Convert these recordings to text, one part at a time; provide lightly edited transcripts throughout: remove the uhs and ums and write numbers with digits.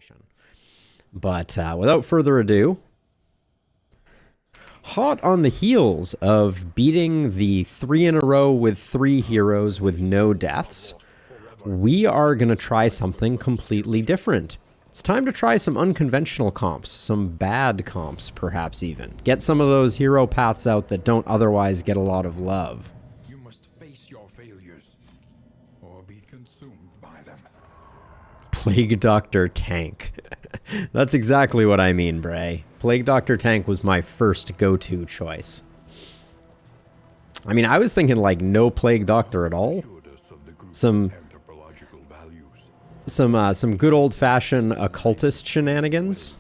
information. But without further ado, hot on the heels of beating the 3 in a row with 3 heroes with no deaths, we are going to try something completely different. It's time to try some unconventional comps, some bad comps perhaps even. Get some of those hero paths out that don't otherwise get a lot of love. You must face your failures or be consumed by them. Plague Doctor Tank. That's exactly what I mean, Bray. Plague Doctor Tank was my first go-to choice. I mean, I was thinking like no Plague Doctor at all. Some good old-fashioned occultist shenanigans.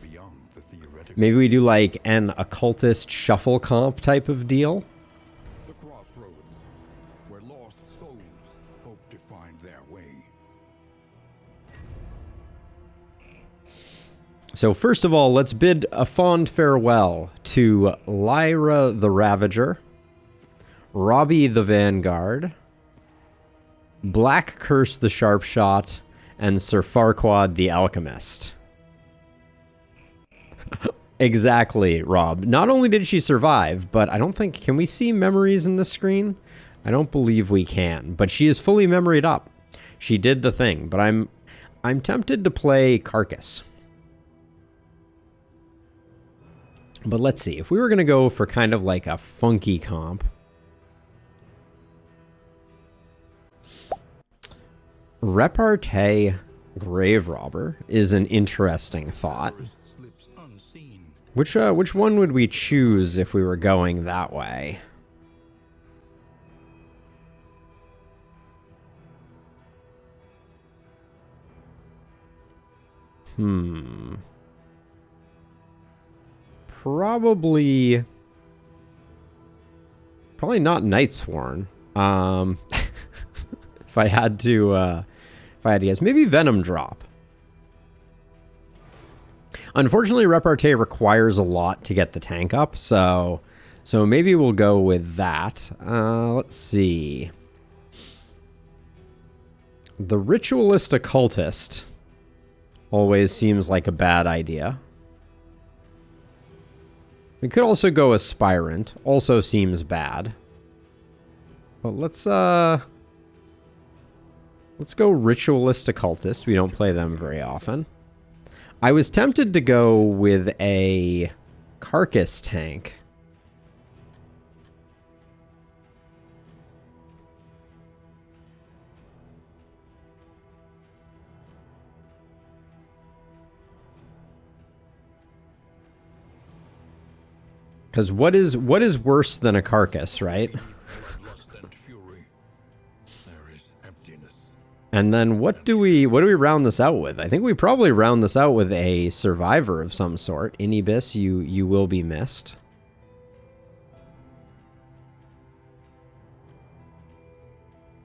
Maybe we do like an occultist shuffle comp type of deal. The crossroads, where lost souls hope to find their way. So first of all, let's bid a fond farewell to Lyra the Ravager, Robbie the Vanguard, Black Curse the Sharpshot, and Sir Farquaad the Alchemist. Exactly, Rob. Not only did she survive, but I don't think... Can we see memories in the screen? I don't believe we can, but she is fully memoried up. She did the thing, but I'm tempted to play Carcass. But let's see. If we were going to go for kind of like a funky comp... Repartee Grave Robber is an interesting thought. Which one would we choose if we were going that way? Probably not Nightsworn. If I had to guess, maybe Venom Drop. Unfortunately, Repartee requires a lot to get the tank up, so maybe we'll go with that. Let's see. The Ritualist Occultist always seems like a bad idea. We could also go Aspirant, also seems bad. But let's go Ritualist Occultist. We don't play them very often. I was tempted to go with a Carcass tank. Because what is worse than a Carcass, right? And then what do we round this out with? I think we probably round this out with a survivor of some sort. Inhibus, you will be missed.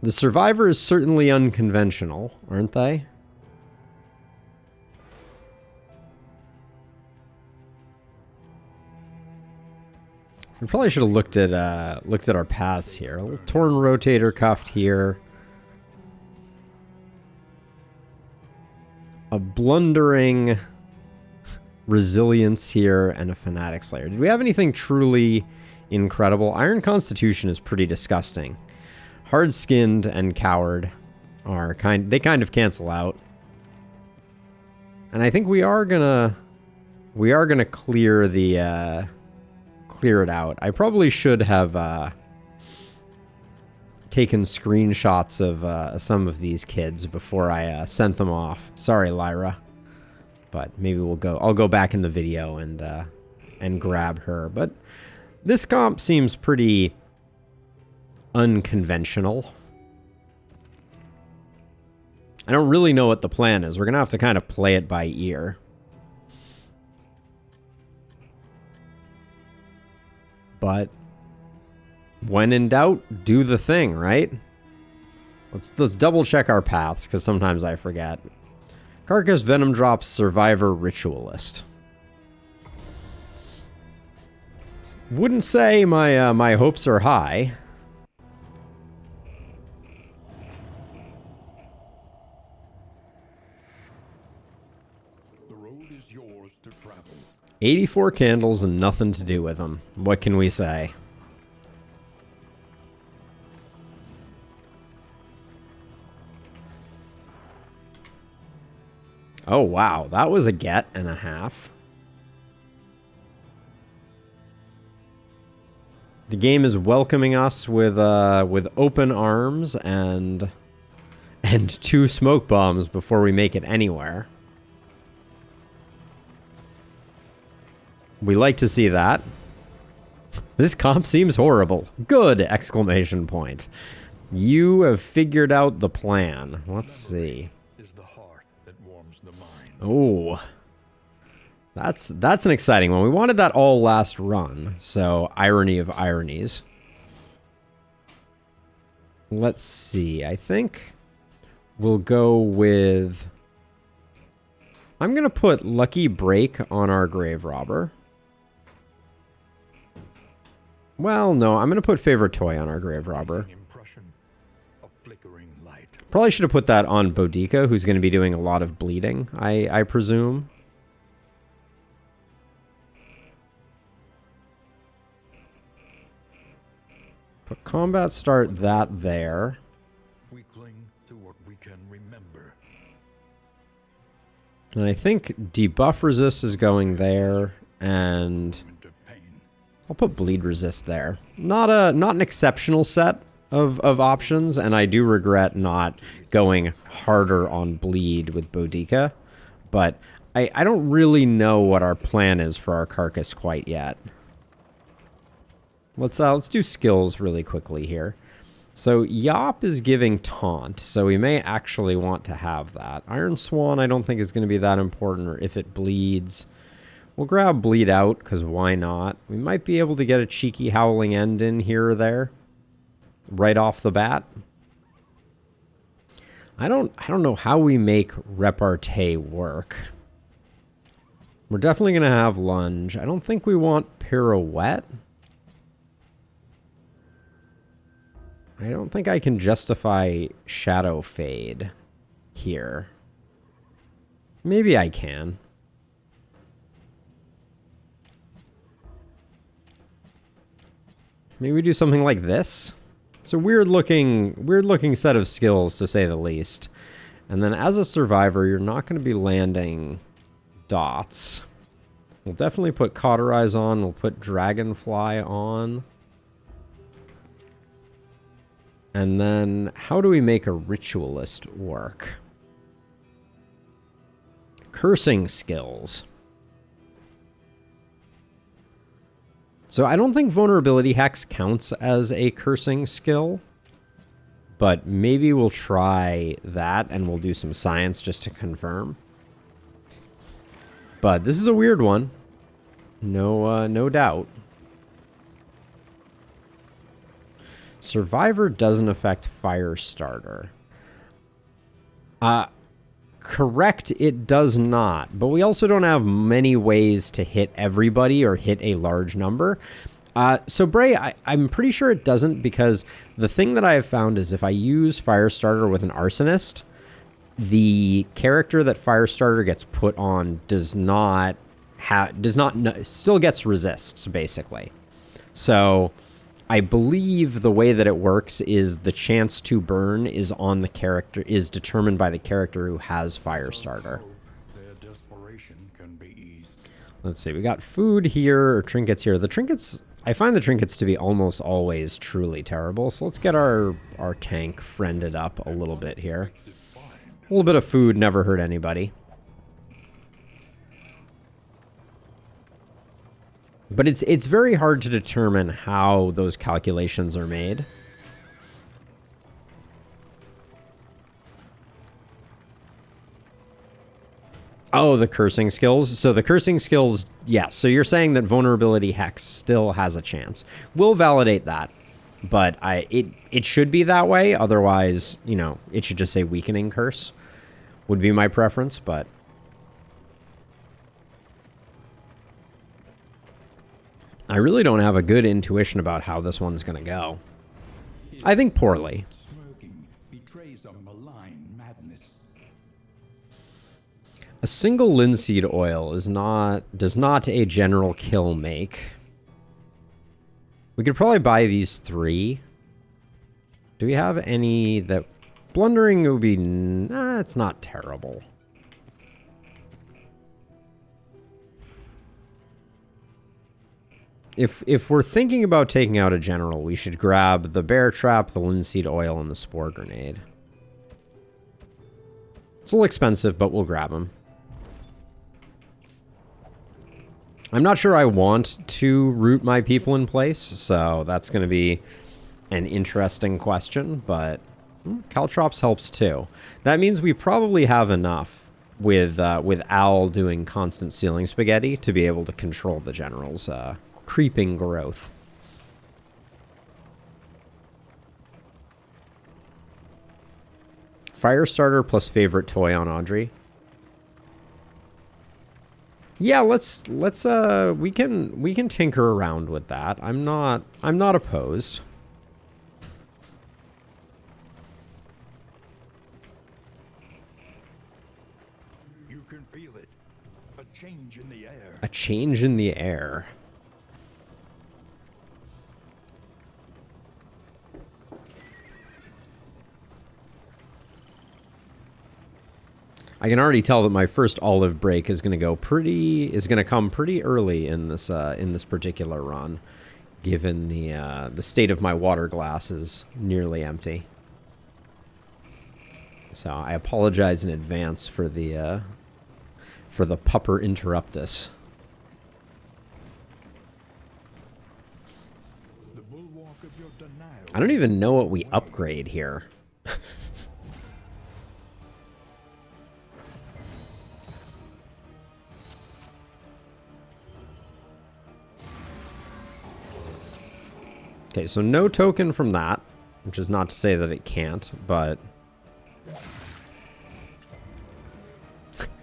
The survivor is certainly unconventional, aren't they? We probably should have looked at our paths here. A little torn rotator cuffed here. A blundering resilience here, and a fanatic slayer. Did we have anything truly incredible? Iron Constitution is pretty disgusting. Hard-skinned and coward are kind of cancel out. And I think we are gonna clear it out. I probably should have taken screenshots of some of these kids before I sent them off. Sorry, Lyra. But maybe I'll go back in the video and grab her. But this comp seems pretty unconventional. I don't really know what the plan is. We're gonna have to kind of play it by ear. But when in doubt, do the thing, right? Let's double check our paths, because sometimes I forget. Carcass, Venom Drop, Survivor, Ritualist. Wouldn't say my hopes are high. The is yours to travel. 84 candles and nothing to do with them. What can we say? Oh, wow. That was a get and a half. The game is welcoming us with open arms and 2 smoke bombs before we make it anywhere. We like to see that. This comp seems horrible. Good! Exclamation point. You have figured out the plan. Let's see. Is the heart that warms the mind. Oh. That's an exciting one. We wanted that all last run, so irony of ironies. Let's see. I think we'll go with... I'm going to put Lucky Break on our Grave Robber. Well, no, I'm going to put Favorite Toy on our Grave Robber. Impression of flickering light. Probably should have put that on Boudica, who's going to be doing a lot of bleeding, I presume. Put Combat Start that there. We cling to what we can remember. And I think Debuff Resist is going there, and Into pain. I'll put Bleed Resist there. Not an exceptional set of options, and I do regret not going harder on Bleed with Boudica, but I don't really know what our plan is for our Carcass quite yet. Let's do skills really quickly here. So Yop is giving Taunt, so we may actually want to have that. Iron Swan I don't think is going to be that important, or if it bleeds. We'll grab Bleed Out, because why not? We might be able to get a cheeky Howling End in here or there. Right off the bat. I don't know how we make Repartee work. We're definitely going to have Lunge. I don't think we want Pirouette. I don't think I can justify Shadow Fade here. Maybe I can. Maybe we do something like this. It's a weird looking set of skills, to say the least. And then as a survivor, you're not going to be landing dots. We'll definitely put Cauterize on. We'll put Dragonfly on. And then, how do we make a Ritualist work? Cursing skills. So I don't think Vulnerability Hex counts as a cursing skill. But maybe we'll try that and we'll do some science just to confirm. But this is a weird one. No doubt. Survivor doesn't affect Firestarter. Correct, it does not. But we also don't have many ways to hit everybody or hit a large number. So Bray, I'm pretty sure it doesn't, because the thing that I have found is if I use Firestarter with an Arsonist, the character that Firestarter gets put on still gets resists, basically. So I believe the way that it works is the chance to burn is on the character, is determined by the character who has Firestarter. Their desperation can be eased. Let's see, we got food here, or trinkets here. The trinkets, I find the trinkets to be almost always truly terrible. So let's get our tank friended up a little bit here. A little bit of food never hurt anybody. But it's very hard to determine how those calculations are made. Oh, the cursing skills. So the cursing skills, yes. So you're saying that Vulnerability Hex still has a chance. We'll validate that. But it should be that way. Otherwise, you know, it should just say Weakening Curse would be my preference, but I really don't have a good intuition about how this one's going to go. I think poorly. Smirking betrays a malign madness. A single linseed oil does not a general kill make. We could probably buy these 3. Do we have any that... Blundering would be... Nah, it's not terrible. If we're thinking about taking out a general, we should grab the bear trap, the linseed oil, and the spore grenade. It's a little expensive, but we'll grab them. I'm not sure I want to root my people in place, so that's going to be an interesting question, but Caltrops helps too. That means we probably have enough with Al doing constant ceiling spaghetti to be able to control the general's creeping growth. Firestarter plus favorite toy on Audrey. Yeah, we can tinker around with that. I'm not opposed. You can feel it. A change in the air. A change in the air. I can already tell that my first olive break is going to come pretty early in this particular run, given the state of my water glass is nearly empty. So I apologize in advance for the pupper interruptus. The bulwark of your denial. I don't even know what we upgrade here. Okay, so no token from that, which is not to say that it can't, but...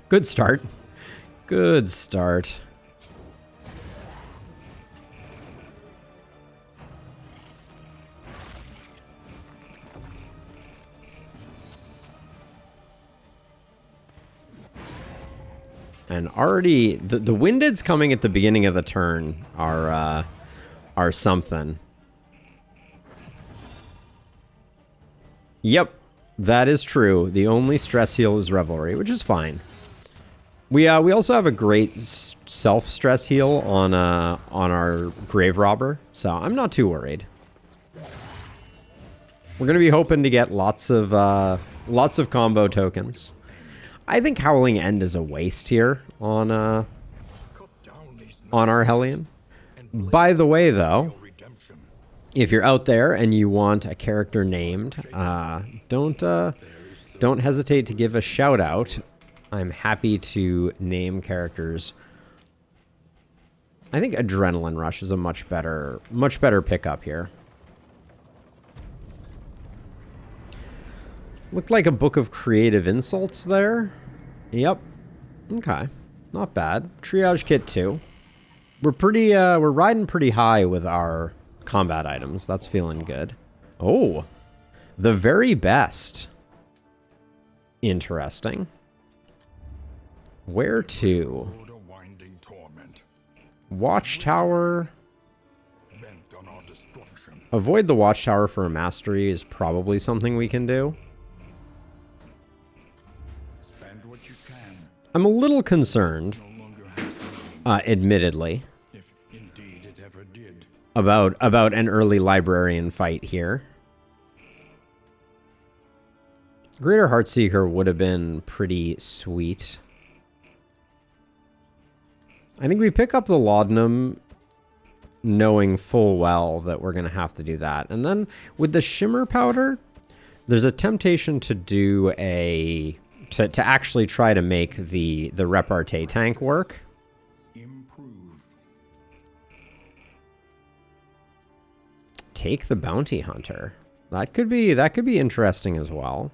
Good start. Good start. And already, the Windeds coming at the beginning of the turn are something. Yep, that is true. The only stress heal is Revelry, which is fine. We also have a great self-stress heal on our Grave Robber, so I'm not too worried. We're gonna be hoping to get lots of combo tokens. I think Howling End is a waste here on our Hellion. By the way, though, if you're out there and you want a character named, don't hesitate to give a shout out. I'm happy to name characters. I think Adrenaline Rush is a much better pickup here. Looked like a book of creative insults there. Yep. Okay. Not bad. Triage kit too. We're riding pretty high with our combat items. That's feeling good. Oh, the very best. Interesting. Where to? Watchtower. Avoid the Watchtower for a mastery is probably something we can do. Spend what you can. I'm a little concerned, admittedly, If indeed it ever did. about an early librarian fight here. Greater Heartseeker would have been pretty sweet. I think we pick up the Laudanum knowing full well that we're going to have to do that. And then with the Shimmer Powder, there's a temptation to do to actually try to make the repartee tank work. Improve. Take the Bounty Hunter. That could be interesting as well.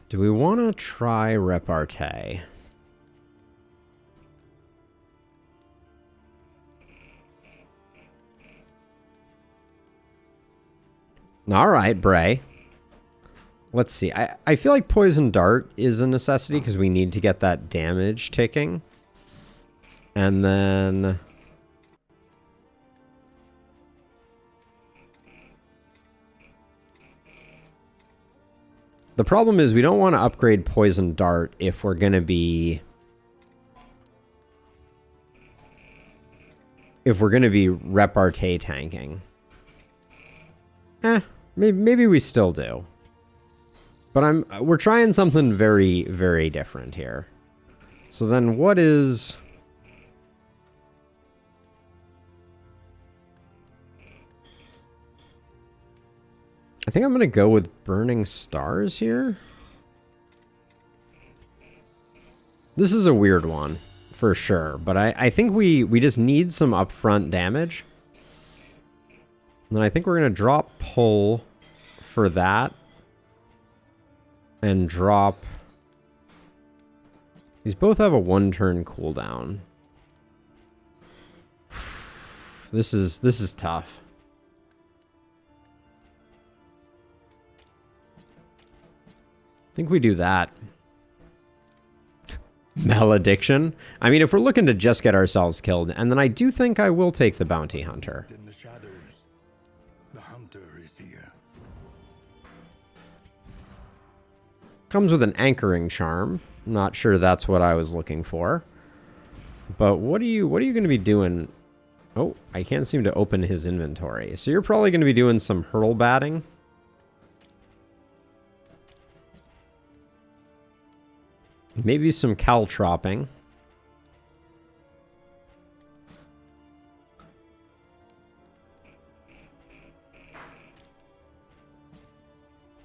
Do we want to try repartee? All right, Bray. Let's see. I feel like Poison Dart is a necessity because we need to get that damage ticking. And then... the problem is we don't want to upgrade Poison Dart if we're going to be... if we're going to be repartee tanking. Maybe we still do. But we're trying something very, very different here. So then what is... I think I'm going to go with Burning Stars here. This is a weird one, for sure. But I think we just need some upfront damage. And then I think we're going to drop Pull for that. And drop... these both have a 1-turn cooldown. This is tough. I think we do that. Malediction. I mean, if we're looking to just get ourselves killed, and then I do think I will take the Bounty Hunter. In the shadows, the hunter is here. Comes with an anchoring charm. Not sure that's what I was looking for. But what are you going to be doing? Oh, I can't seem to open his inventory. So you're probably going to be doing some hurl batting. Maybe some caltropping.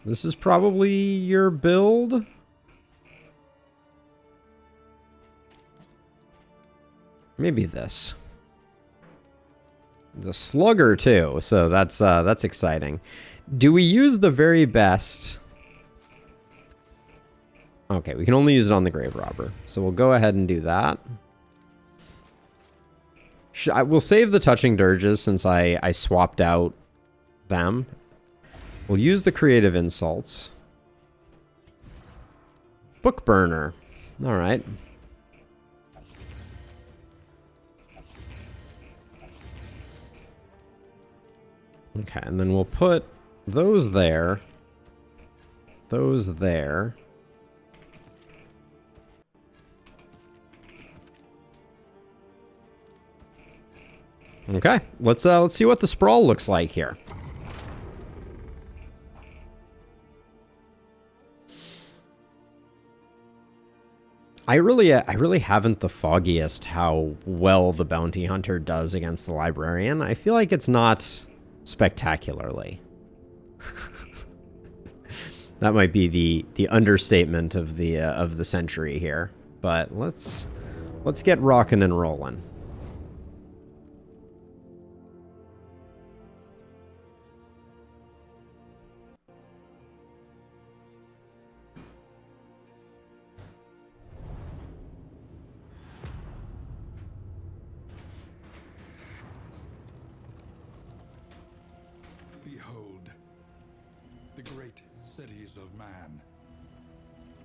This is probably your build. Maybe this. There's a slugger too, so that's exciting. Do we use the very best? Okay, we can only use it on the grave robber, so we'll go ahead and do that. We'll save the touching dirges since I swapped out them. We'll use the creative insults. Book burner. All right. Okay, and then we'll put those there. Those there. Okay, let's see what the sprawl looks like here. I really haven't the foggiest how well the bounty hunter does against the librarian. I feel like it's not spectacularly. That might be the understatement of the century here. But let's get rocking and rolling. Behold, the great cities of man,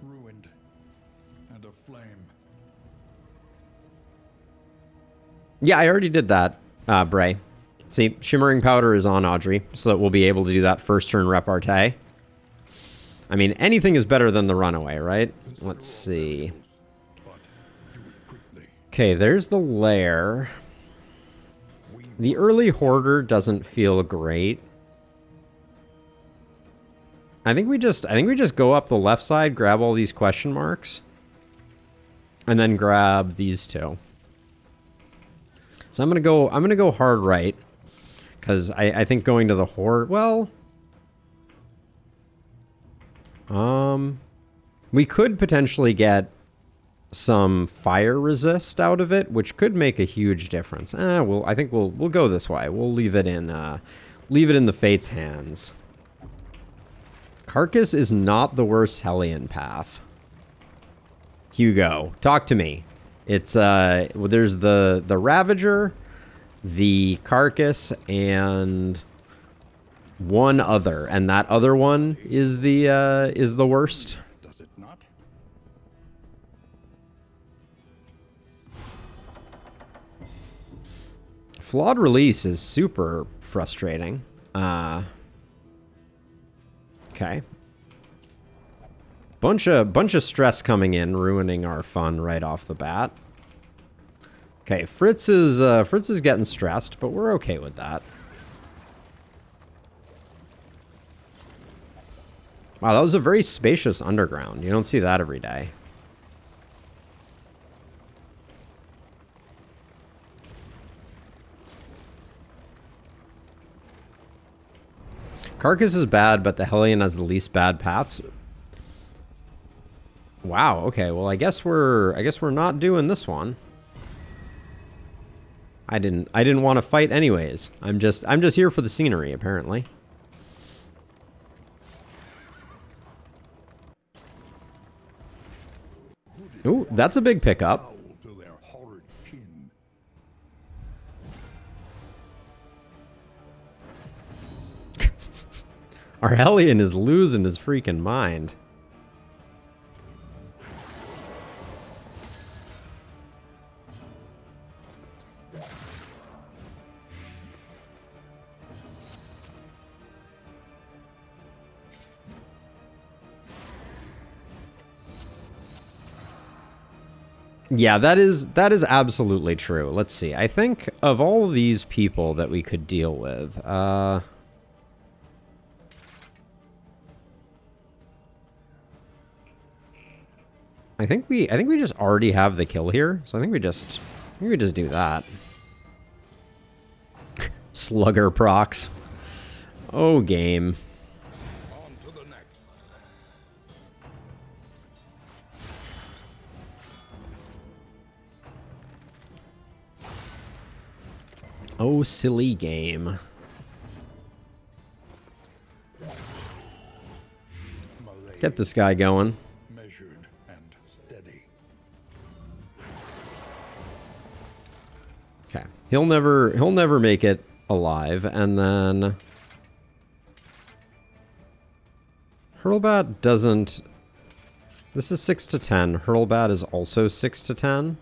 ruined and aflame. Yeah, I already did that, Bray. See, Shimmering Powder is on Audrey, so that we'll be able to do that first turn repartee. I mean, anything is better than the runaway, right? Let's see. Okay, there's the lair. The early hoarder doesn't feel great. I think we just go up the left side, grab all these question marks, and then grab these two. So I'm gonna go hard right, because I think going to the hoard, well, we could potentially get some fire resist out of it, which could make a huge difference. I think we'll go this way. We'll leave it in the Fate's hands. Carcass is not the worst Hellion path. Hugo, talk to me. It's well, there's the Ravager, the Carcass, and one other, and that other one is the worst. Does it not? Flawed release is super frustrating. Okay. Bunch of stress coming in, ruining our fun right off the bat. Okay, Fritz is getting stressed, but we're okay with that. Wow, that was a very spacious underground. You don't see that every day. Carcass is bad, but the Hellion has the least bad paths. Wow, okay, well I guess we're not doing this one. I didn't want to fight anyways. I'm just here for the scenery, apparently. Ooh, that's a big pickup. Our Hellion is losing his freaking mind. Yeah, that is absolutely true. Let's see. I think of all of these people that we could deal with, I think we just already have the kill here, so I think we just do that. Slugger procs. Oh, game. On to the next. Oh, silly game. Get this guy going. Measured and steady. Okay. He'll never make it alive, and then Hurlbat doesn't. This is 6 to 10. Hurlbat is also 6 to 10.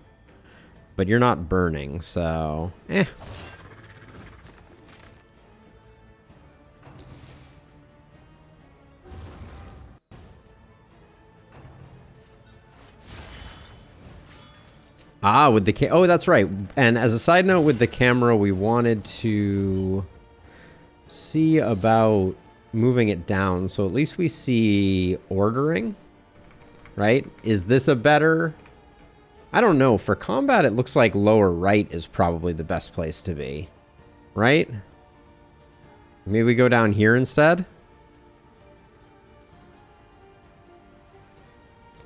But you're not burning, so eh. Ah, with the oh, that's right. And as a side note, with the camera, we wanted to see about moving it down, so at least we see ordering, right? Is this a better? I don't know. For combat, it looks like lower right is probably the best place to be, right? Maybe we go down here instead.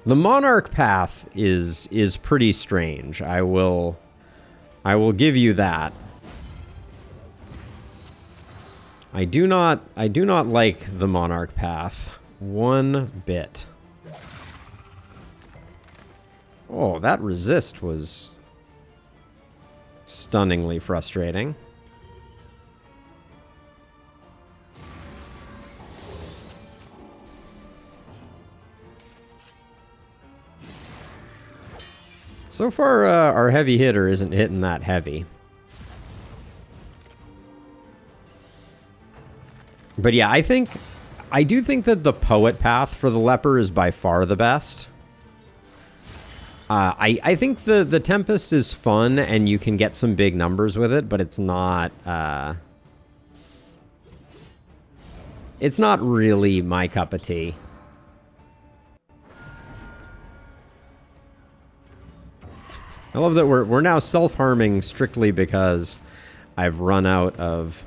The Monarch path is pretty strange. I will give you that. I do not like the Monarch path one bit. Oh, that resist was stunningly frustrating. So far, our heavy hitter isn't hitting that heavy. But yeah, I do think that the Poet path for the Leper is by far the best. I think the Tempest is fun and you can get some big numbers with it, but it's not really my cup of tea. I love that we're now self-harming strictly because I've run out of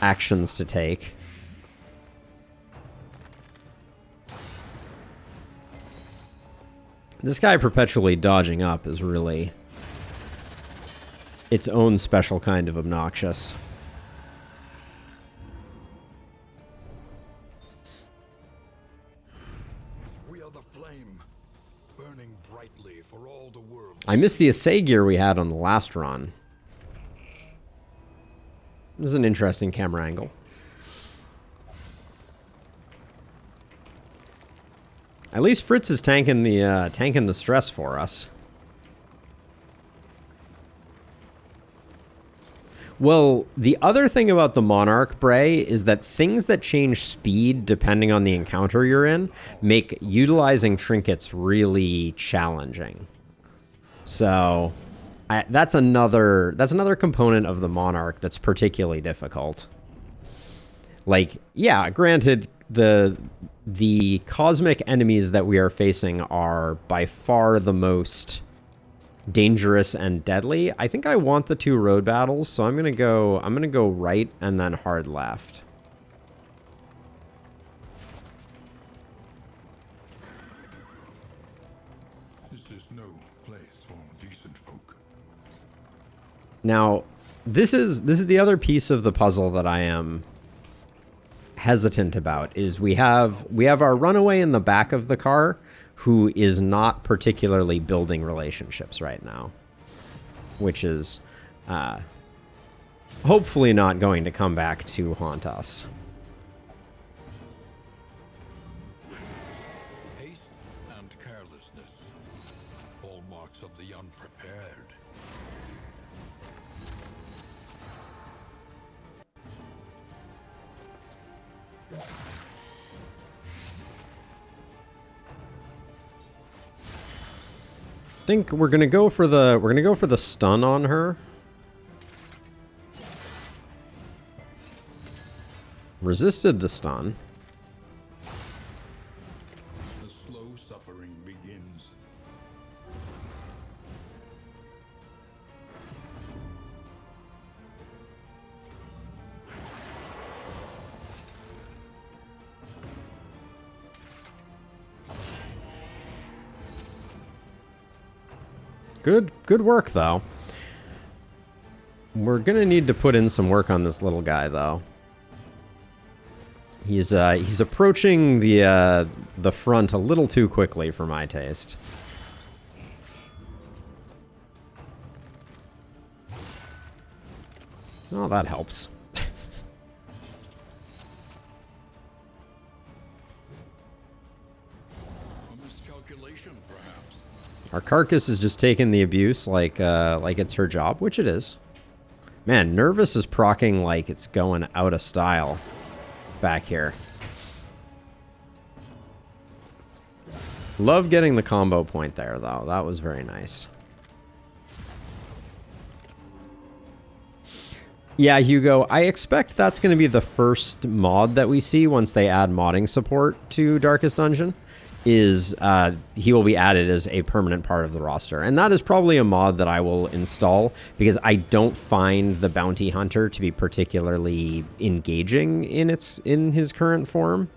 actions to take. This guy perpetually dodging up is really its own special kind of obnoxious. We are the flame, burning brightly for all the world. I missed the assay gear we had on the last run. This is an interesting camera angle. At least Fritz is tanking the stress for us. Well, the other thing about the Monarch, Bray, is that things that change speed depending on the encounter you're in make utilizing trinkets really challenging. So, that's another component of the Monarch that's particularly difficult. Like, yeah, granted, the cosmic enemies that we are facing are by far the most dangerous and deadly. I think I want the 2 road battles, so I'm gonna go right and then hard left. This is no place for decent folk. Now, this is the other piece of the puzzle that I am hesitant about, is we have our runaway in the back of the car who is not particularly building relationships right now, which is hopefully not going to come back to haunt us. Haste and carelessness, all marks of the unprepared. I think we're gonna go for the stun on her. Resisted the stun. The slow suffering begins. Good work, though. We're gonna need to put in some work on this little guy, though. He's approaching the front a little too quickly for my taste. Oh, that helps. A miscalculation, perhaps. Our carcass is just taking the abuse like it's her job, which it is. Man, Nervous is procking like it's going out of style back here. Love getting the combo point there, though. That was very nice. Yeah, Hugo, I expect that's going to be the first mod that we see once they add modding support to Darkest Dungeon, is he will be added as a permanent part of the roster. And that is probably a mod that I will install, because I don't find the Bounty Hunter to be particularly engaging in his current form.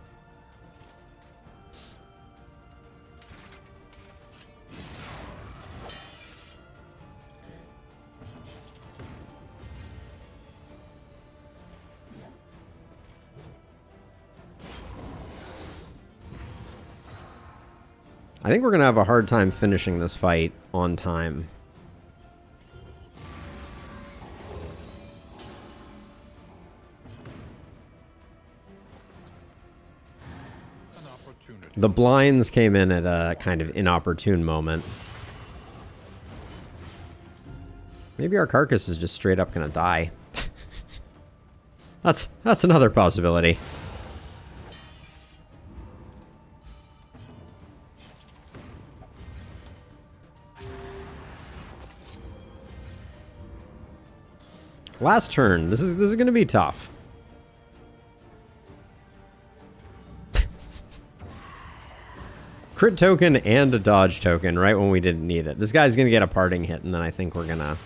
I think we're going to have a hard time finishing this fight on time. An opportunity. The blinds came in at a kind of inopportune moment. Maybe our carcass is just straight up going to die. That's another possibility. Last turn. This is going to be tough. Crit token and a dodge token right when we didn't need it. This guy's going to get a parting hit, and then I think we're going to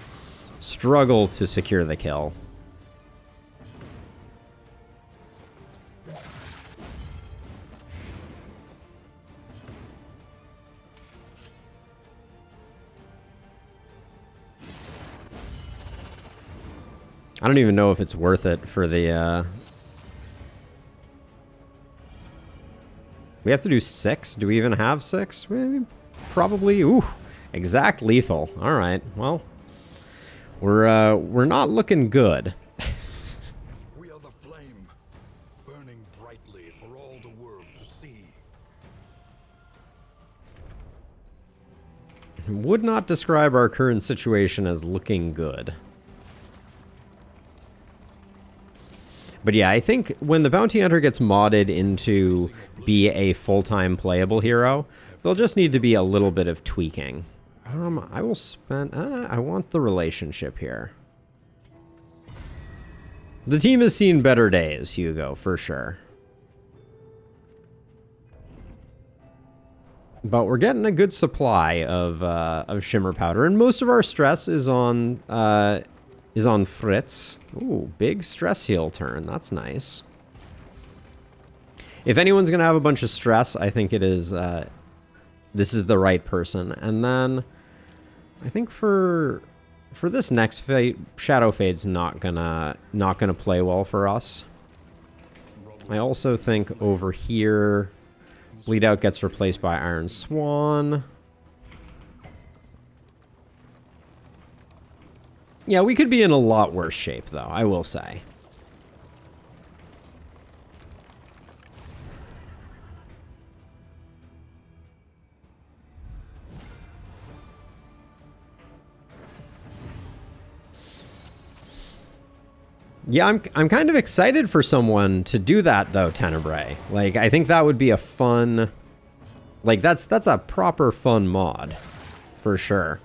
struggle to secure the kill. I don't even know if it's worth it for the, We have to do 6? Do we even have 6? Maybe, probably. Ooh, exact lethal. All right, well, we're not looking good. We are the flame, burning brightly for all the world to see. Would not describe our current situation as looking good. But yeah, I think when the Bounty Hunter gets modded into be a full-time playable hero, there'll just need to be a little bit of tweaking. I will spend... I want the relationship here. The team has seen better days, Hugo, for sure. But we're getting a good supply of shimmer powder, and most of our stress is on Fritz. Ooh, big stress heal turn. That's nice. If anyone's gonna have a bunch of stress, I think it is. This is the right person. And then, I think for this next fight, Shadow Fade's not gonna play well for us. I also think over here, Bleed Out gets replaced by Iron Swan. Yeah, we could be in a lot worse shape, though, I will say. Yeah, I'm kind of excited for someone to do that, though, Tenebrae. Like, I think that would be a fun... Like, that's a proper fun mod, for sure.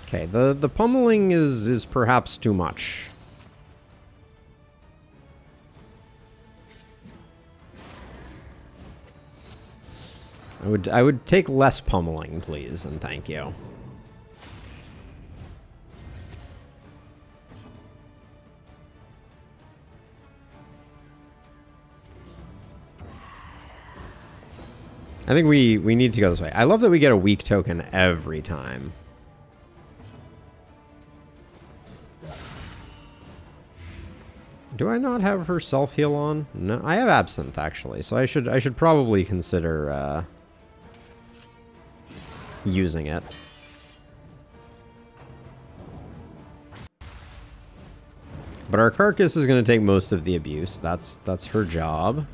Okay, the pummeling is perhaps too much. I would take less pummeling, please, and thank you. I think we need to go this way. I love that we get a weak token every time. Do I not have her self-heal on? No, I have Absinthe, actually, so I should probably consider using it. But our Carcass is going to take most of the abuse. That's her job.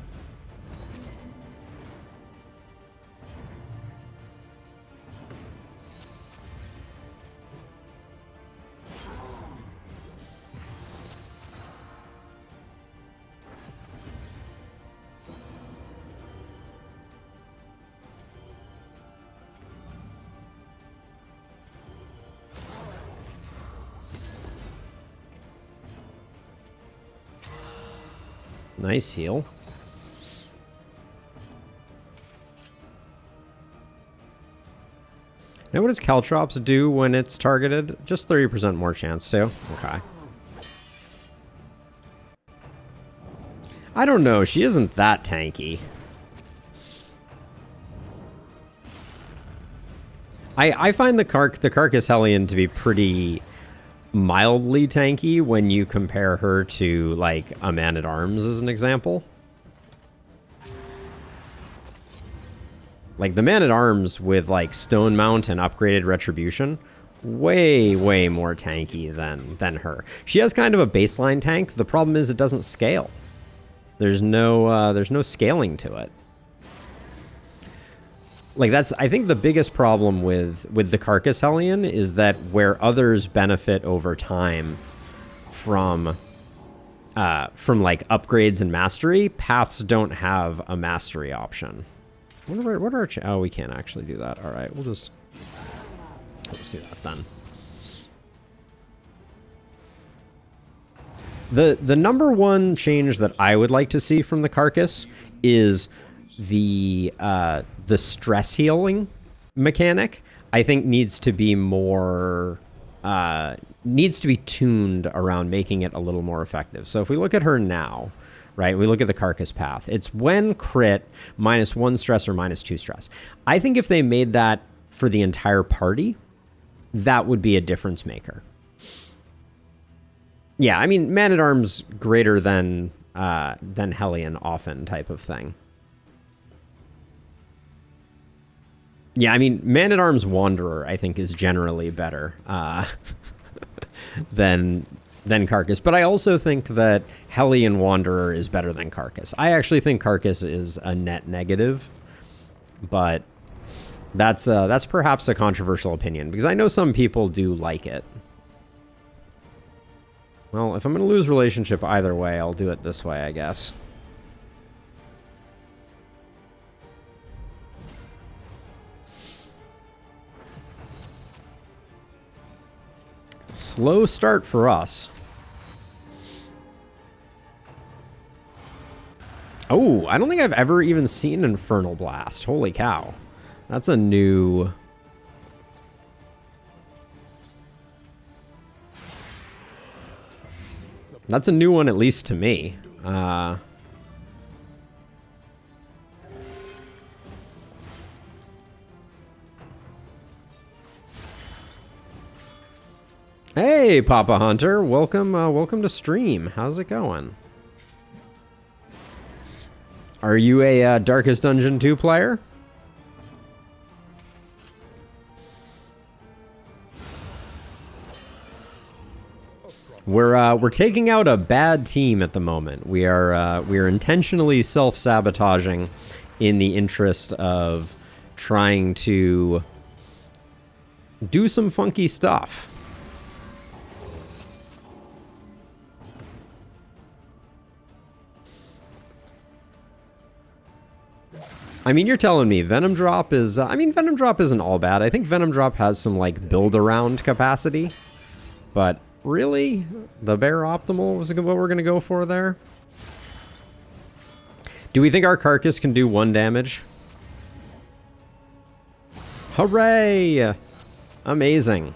Nice heal. Now what does Caltrops do when it's targeted? Just 30% more chance to. Okay. I don't know. She isn't that tanky. I find the Carcass Hellion to be pretty mildly tanky when you compare her to, like, a Man-at-Arms as an example. Like, the Man-at-Arms with, like, Stone Mount and upgraded Retribution, way more tanky than her. She has kind of a baseline tank. The problem is it doesn't scale. There's no scaling to it. Like, that's, I think, the biggest problem with the Carcass Hellion is that where others benefit over time from like upgrades and mastery, paths don't have a mastery option. What are our oh, we can't actually do that. All right, we'll just do that then. The number one change that I would like to see from the Carcass is the stress healing mechanic. I think needs to be more needs to be tuned around making it a little more effective. So if we look at her now, right, we look at the Carcass path. It's when crit -1 stress or -2 stress. I think if they made that for the entire party, that would be a difference maker. Yeah, I mean, Man-at-Arms greater than Hellion often type of thing. Yeah, I mean, Man-at-Arms Wanderer, I think, is generally better than Carcass. But I also think that Hellion Wanderer is better than Carcass. I actually think Carcass is a net negative, but that's perhaps a controversial opinion, because I know some people do like it. Well, if I'm going to lose relationship either way, I'll do it this way, I guess. Slow start for us. Oh, I don't think I've ever even seen Infernal Blast. Holy cow. That's a new... That's a new one, at least to me. Hey, Papa Hunter. Welcome, welcome to stream. How's it going? Are you a Darkest Dungeon 2 player? We're taking out a bad team at the moment. We are intentionally self-sabotaging in the interest of trying to do some funky stuff. I mean, you're telling me Venom Drop is... I mean, Venom Drop isn't all bad. I think Venom Drop has some, like, build-around capacity. But, really? The Bear Optimal was what we're going to go for there? Do we think our Carcass can do 1 damage? Hooray! Amazing.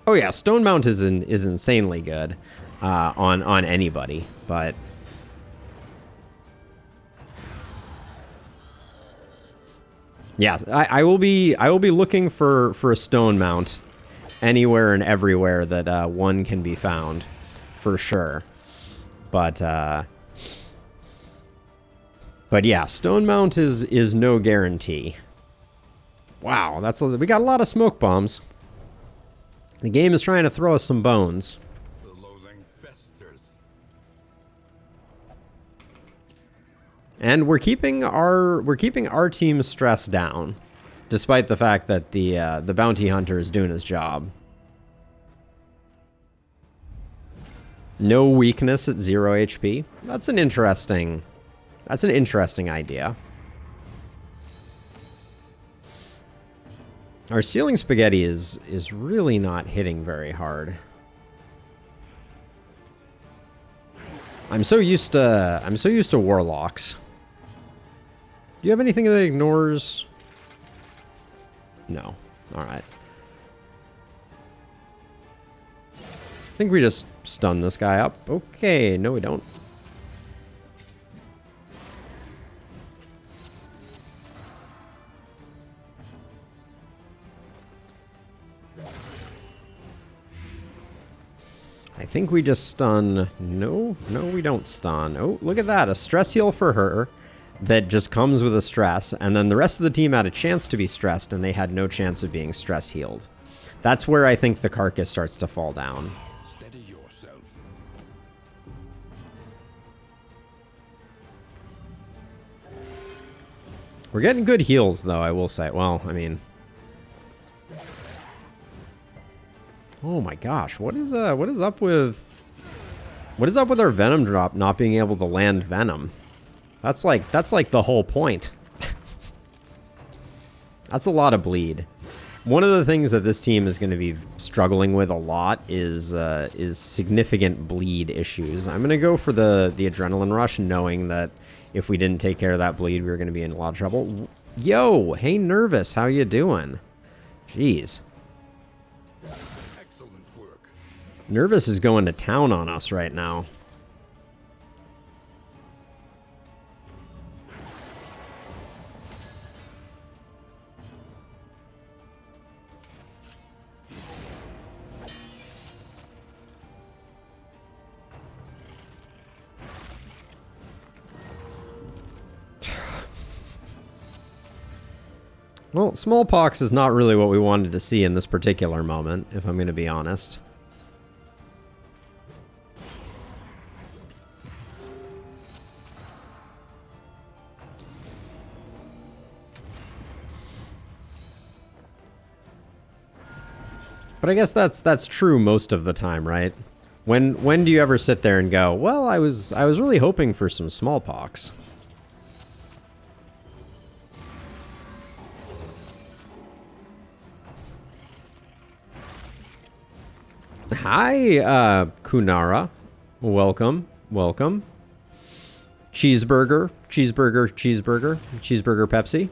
Oh yeah, Stone Mount is insanely good on anybody, but yeah, I will be looking for a Stone Mount anywhere and everywhere that one can be found, for sure. But yeah, Stone Mount is no guarantee. Wow, we got a lot of smoke bombs. The game is trying to throw us some bones. The loathing festers. And we're keeping our team stress down, despite the fact that the bounty hunter is doing his job. No weakness at 0 HP. That's an interesting idea. Our ceiling spaghetti is really not hitting very hard. I'm so used to warlocks. Do you have anything that ignores? No. All right. I think we just stun this guy up. Okay, no we don't. I think we just stun. No, we don't stun. Oh, look at that. A stress heal for her that just comes with a stress, and then the rest of the team had a chance to be stressed, and they had no chance of being stress healed. That's where I think the Carcass starts to fall down. Steady yourself. We're getting good heals, though, I will say. Well, I mean... Oh my gosh, what is up with our Venom Drop not being able to land Venom? That's like the whole point. That's a lot of bleed. One of the things that this team is going to be struggling with a lot is significant bleed issues. I'm going to go for the Adrenaline Rush, knowing that if we didn't take care of that bleed, we were going to be in a lot of trouble. Yo, hey Nervous, how you doing? Jeez. Nervous is going to town on us right now. Well, smallpox is not really what we wanted to see in this particular moment, if I'm going to be honest. But I guess that's true most of the time, right? When do you ever sit there and go, well, I was really hoping for some smallpox? Hi, Kunara. Welcome, welcome. Cheeseburger, cheeseburger, cheeseburger, cheeseburger Pepsi.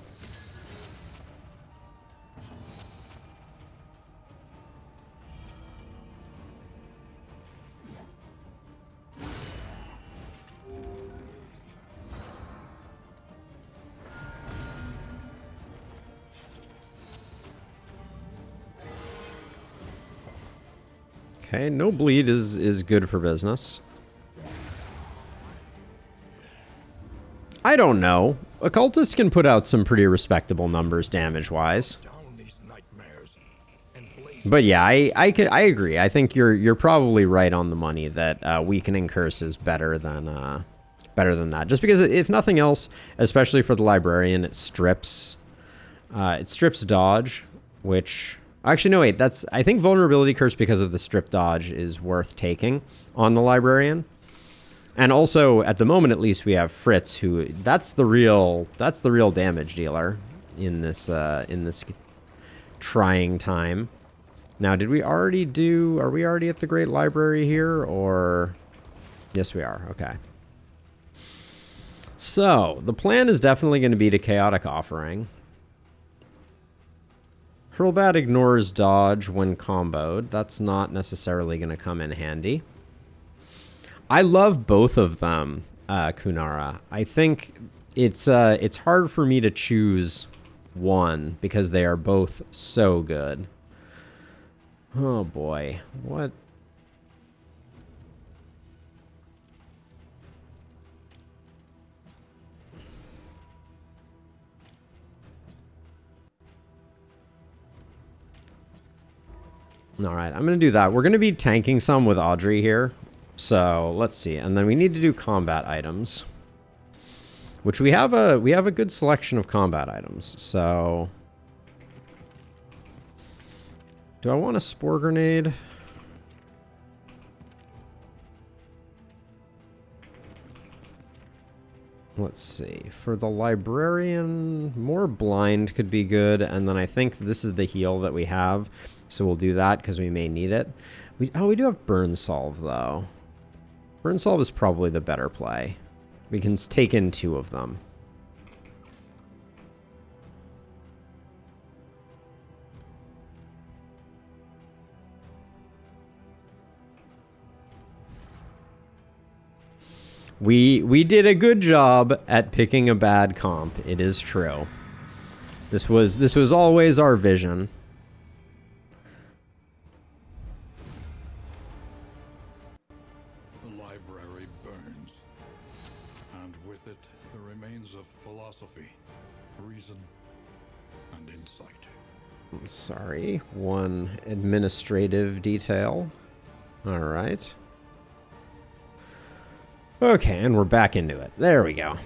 Okay, no bleed is good for business. I don't know. Occultist can put out some pretty respectable numbers damage-wise. But yeah, I agree. I think you're probably right on the money that weakening curse is better than that. Just because if nothing else, especially for the librarian, it strips dodge, which actually no wait, I think vulnerability curse because of the strip dodge is worth taking on the librarian. And also, at the moment at least, we have Fritz, who that's the real damage dealer in this trying time. Now, are we already at the Great Library here, or? Yes, we are. Okay. So, the plan is definitely going to be to Chaotic Offering. Hurlbat ignores dodge when comboed. That's not necessarily going to come in handy. I love both of them, Kunara. I think it's hard for me to choose one because they are both so good. Oh boy, what? All right, I'm going to do that. We're going to be tanking some with Audrey here. So let's see. And then we need to do combat items, which we have a good selection of combat items. So do I want a spore grenade? Let's see. For the librarian, more blind could be good. And then I think this is the heal that we have. So we'll do that because we may need it. We do have burn solve though. Burn solve is probably the better play. We can take in 2 of them. We did a good job at picking a bad comp. It is true. This was always our vision. The library burns, and with it the remains of philosophy, reason, and insight. Sorry, one administrative detail. All right. Okay, and we're back into it. There we go.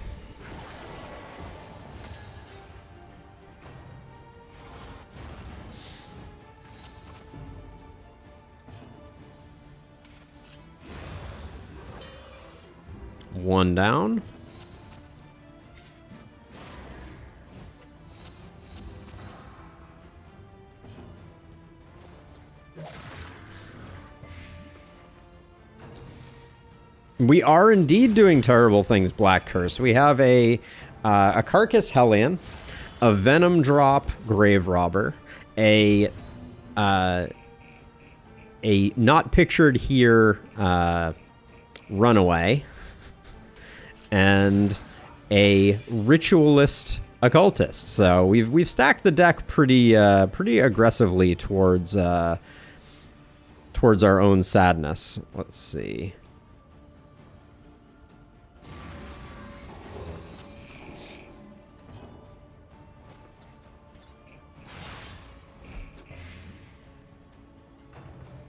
One down. We are indeed doing terrible things, Black Curse. We have a Carcass Hellion, a Venom Drop Grave Robber, a not pictured here Runaway, and a Ritualist Occultist. So we've stacked the deck pretty aggressively towards our own sadness. Let's see.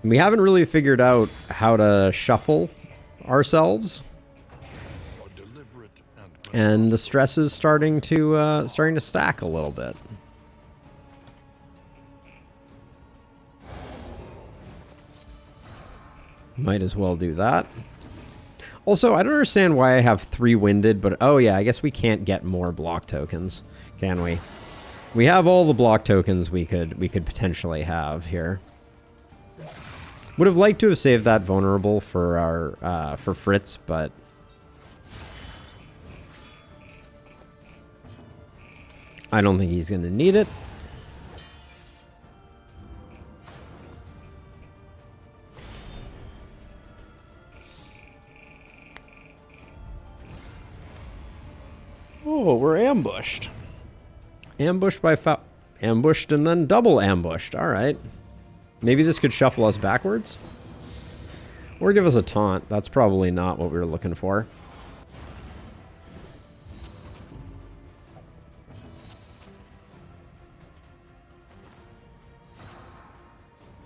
We haven't really figured out how to shuffle ourselves, A deliberate and the stress is starting to stack a little bit. Might as well do that. Also, I don't understand why I have 3 winded, but oh yeah, I guess we can't get more block tokens, can we? We have all the block tokens we could potentially have here. Would have liked to have saved that vulnerable for our for Fritz, but I don't think he's gonna need it. Oh, we're ambushed. Ambushed by ambushed and then double ambushed. All right. Maybe this could shuffle us backwards? Or give us a taunt. That's probably not what we were looking for.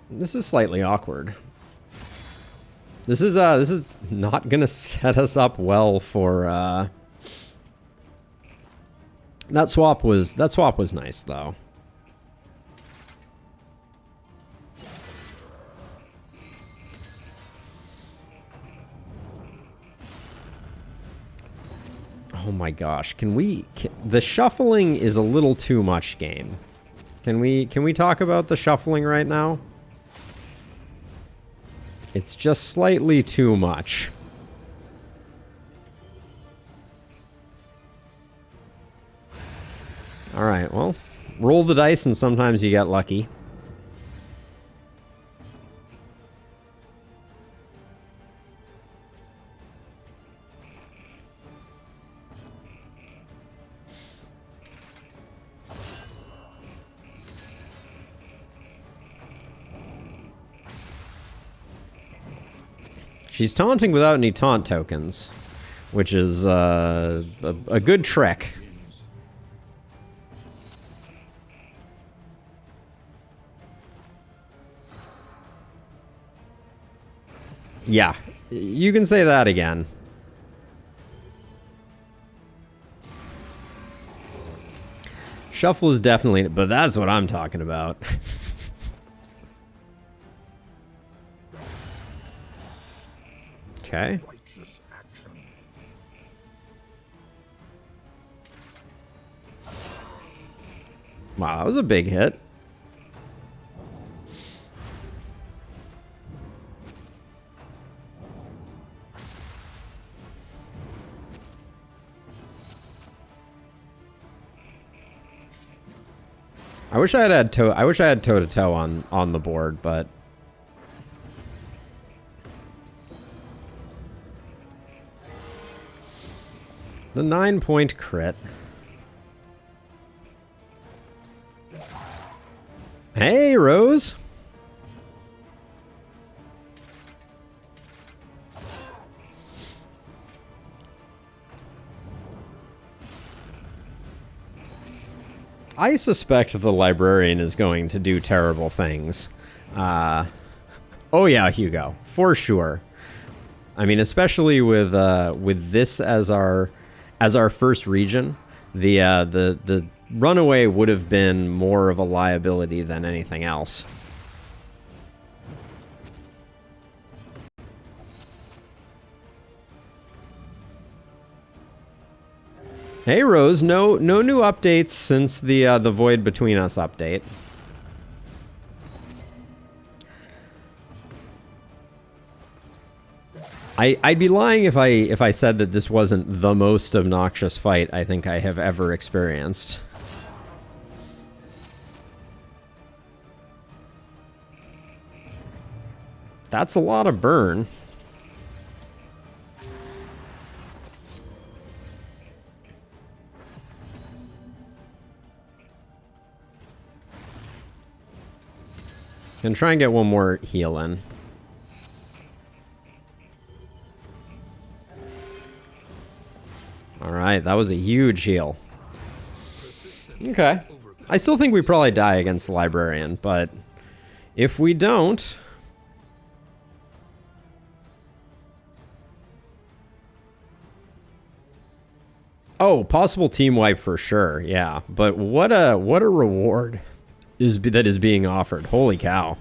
This is slightly awkward. This is not gonna set us up well for that swap was nice though. Oh my gosh, the shuffling is a little too much, game. Can we talk about the shuffling right now? It's just slightly too much. All right, well, roll the dice and sometimes you get lucky. She's taunting without any taunt tokens, which is a good trick. Yeah, you can say that again. Shuffle is definitely, but that's what I'm talking about. Okay. righteous action. Wow, that was a big hit. I wish I had toe to toe on the board, but the 9-point crit. Hey, Rose. I suspect the librarian is going to do terrible things. Oh yeah, Hugo, for sure. I mean, especially with this as our first region, the runaway would have been more of a liability than anything else. Hey Rose, no new updates since the Void Between Us update. I'd be lying if I said that this wasn't the most obnoxious fight I think I have ever experienced. That's a lot of burn. Can try and get one more heal in. Alright, that was a huge heal. Okay. I still think we probably die against the librarian, but if we don't, Oh, possible team wipe for sure. Yeah, but what a reward that is being offered. Holy cow.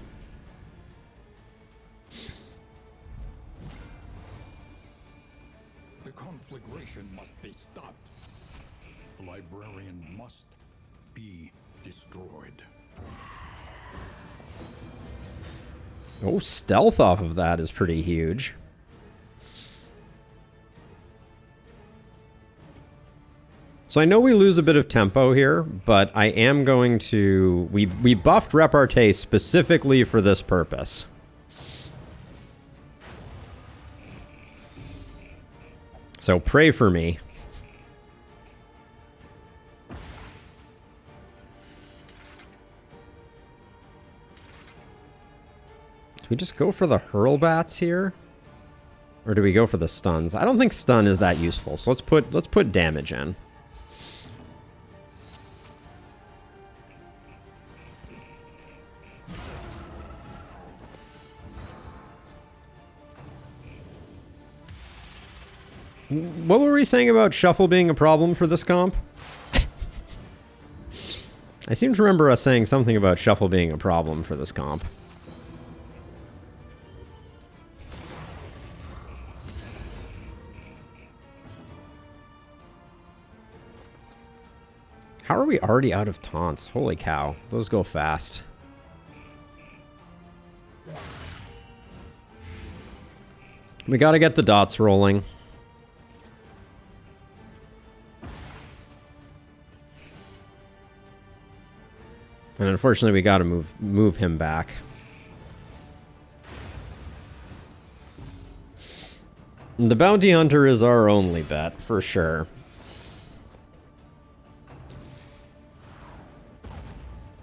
The conflagration must be stopped. The librarian must be destroyed. Oh, stealth off of that is pretty huge. So I know we lose a bit of tempo here, but I am going to... We buffed repartee specifically for this purpose. So pray for me. Do we just go for the hurl bats here? Or do we go for the stuns? I don't think stun is that useful, so let's put damage in. What were we saying about shuffle being a problem for this comp? I seem to remember us saying something about shuffle being a problem for this comp. How are we already out of taunts? Holy cow. Those go fast. We gotta get the dots rolling. And unfortunately, we gotta move him back. The bounty hunter is our only bet, for sure.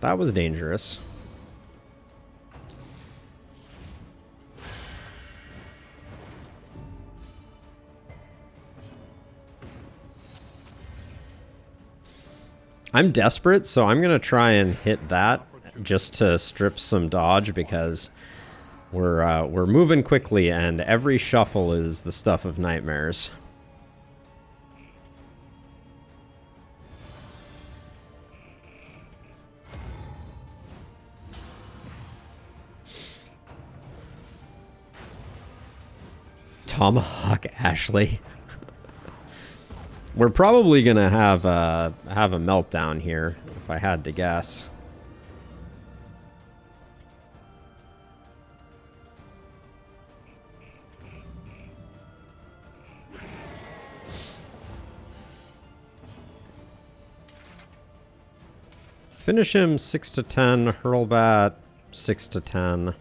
That was dangerous. I'm desperate, so I'm gonna try and hit that just to strip some dodge because we're moving quickly and every shuffle is the stuff of nightmares. Tomahawk Ashley. We're probably gonna have a meltdown here, if I had to guess. Finish him 6 to 10, Hurlbat 6 to 10.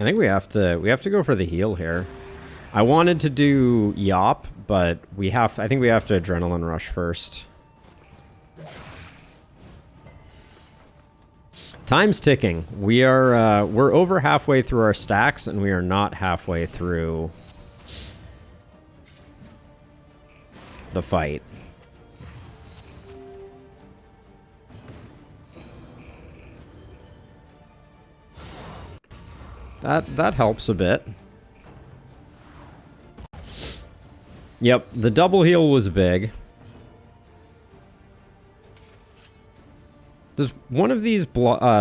I think we have to go for the heal here. I wanted to do Yop, but I think we have to Adrenaline Rush first. Time's ticking. We're over halfway through our stacks, and we are not halfway through the fight. That helps a bit. Yep, the double heal was big. Does one of these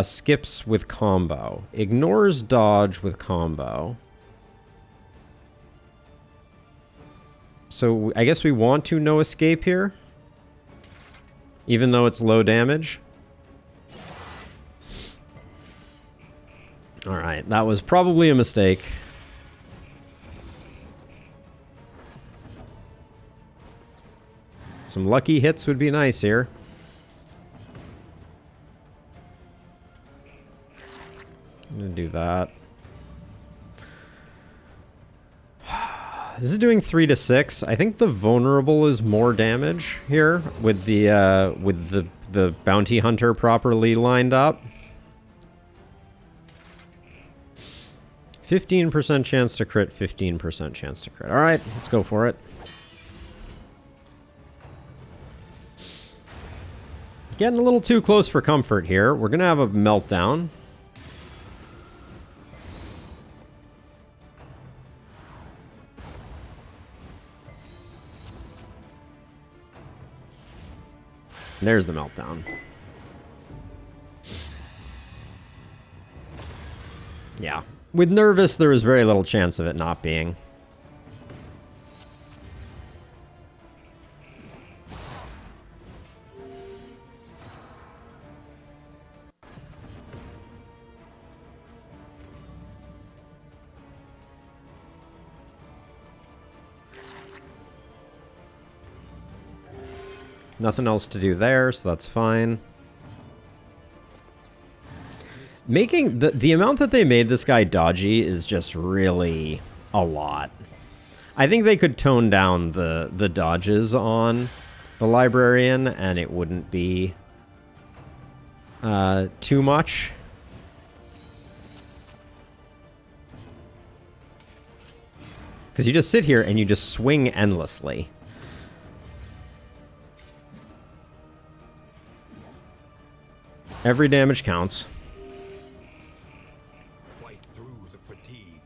skips with combo? Ignores dodge with combo. So I guess we want to no escape here? Even though it's low damage? Alright, that was probably a mistake. Some lucky hits would be nice here. I'm gonna do that. This is doing 3 to 6. I think the vulnerable is more damage here with the bounty hunter properly lined up. 15% chance to crit, 15% chance to crit. All right, let's go for it. Getting a little too close for comfort here. We're going to have a meltdown. There's the meltdown. Yeah. With nervous, there was very little chance of it not being. Nothing else to do there, so that's fine. Making the amount that they made this guy dodgy is just really a lot. I think they could tone down the dodges on the librarian and it wouldn't be too much. Because you just sit here and you just swing endlessly. Every damage counts. Fight through the fatigue.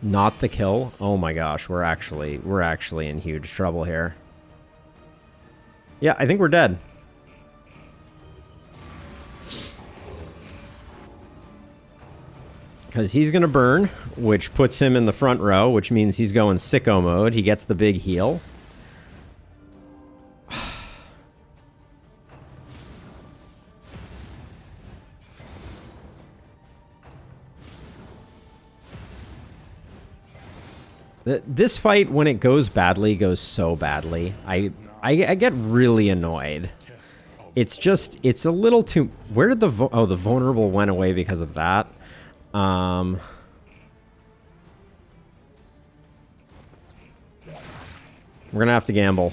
Not the kill. Oh my gosh, we're actually in huge trouble here. Yeah, I think we're dead. Because he's gonna burn, which puts him in the front row, which means he's going sicko mode. He gets the big heal. This fight, when it goes badly, goes so badly. I get really annoyed. It's just, it's a little too... Where did the... the vulnerable went away because of that. We're gonna have to gamble.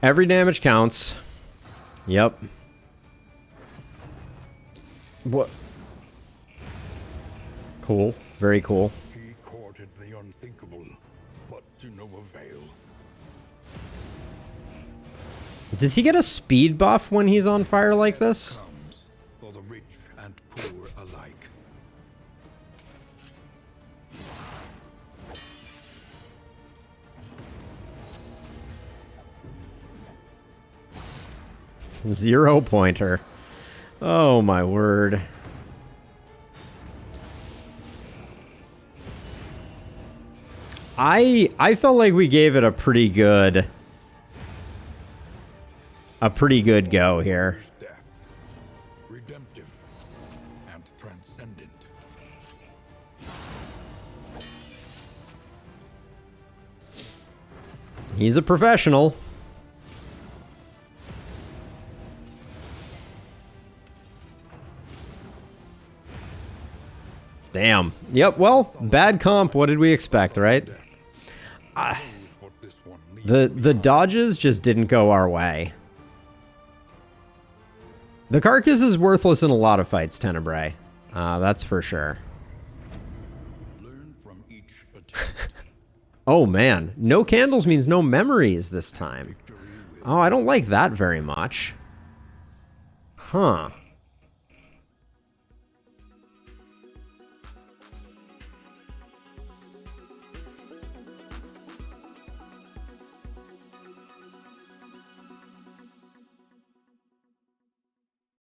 Every damage counts. Yep. What? Cool. Very cool. He courted the unthinkable, but to no avail. Does he get a speed buff when he's on fire like this? Comes for the rich and poor alike. 0 pointer. Oh my word. I felt like we gave it a pretty good go here. Death, redemptive and transcendent. He's a professional. Damn. Yep, well, bad comp. What did we expect, right? The dodges just didn't go our way. The carcass is worthless in a lot of fights, Tenebrae. That's for sure. Learn from each attempt. Oh man, no candles means no memories this time. Oh, I don't like that very much. Huh.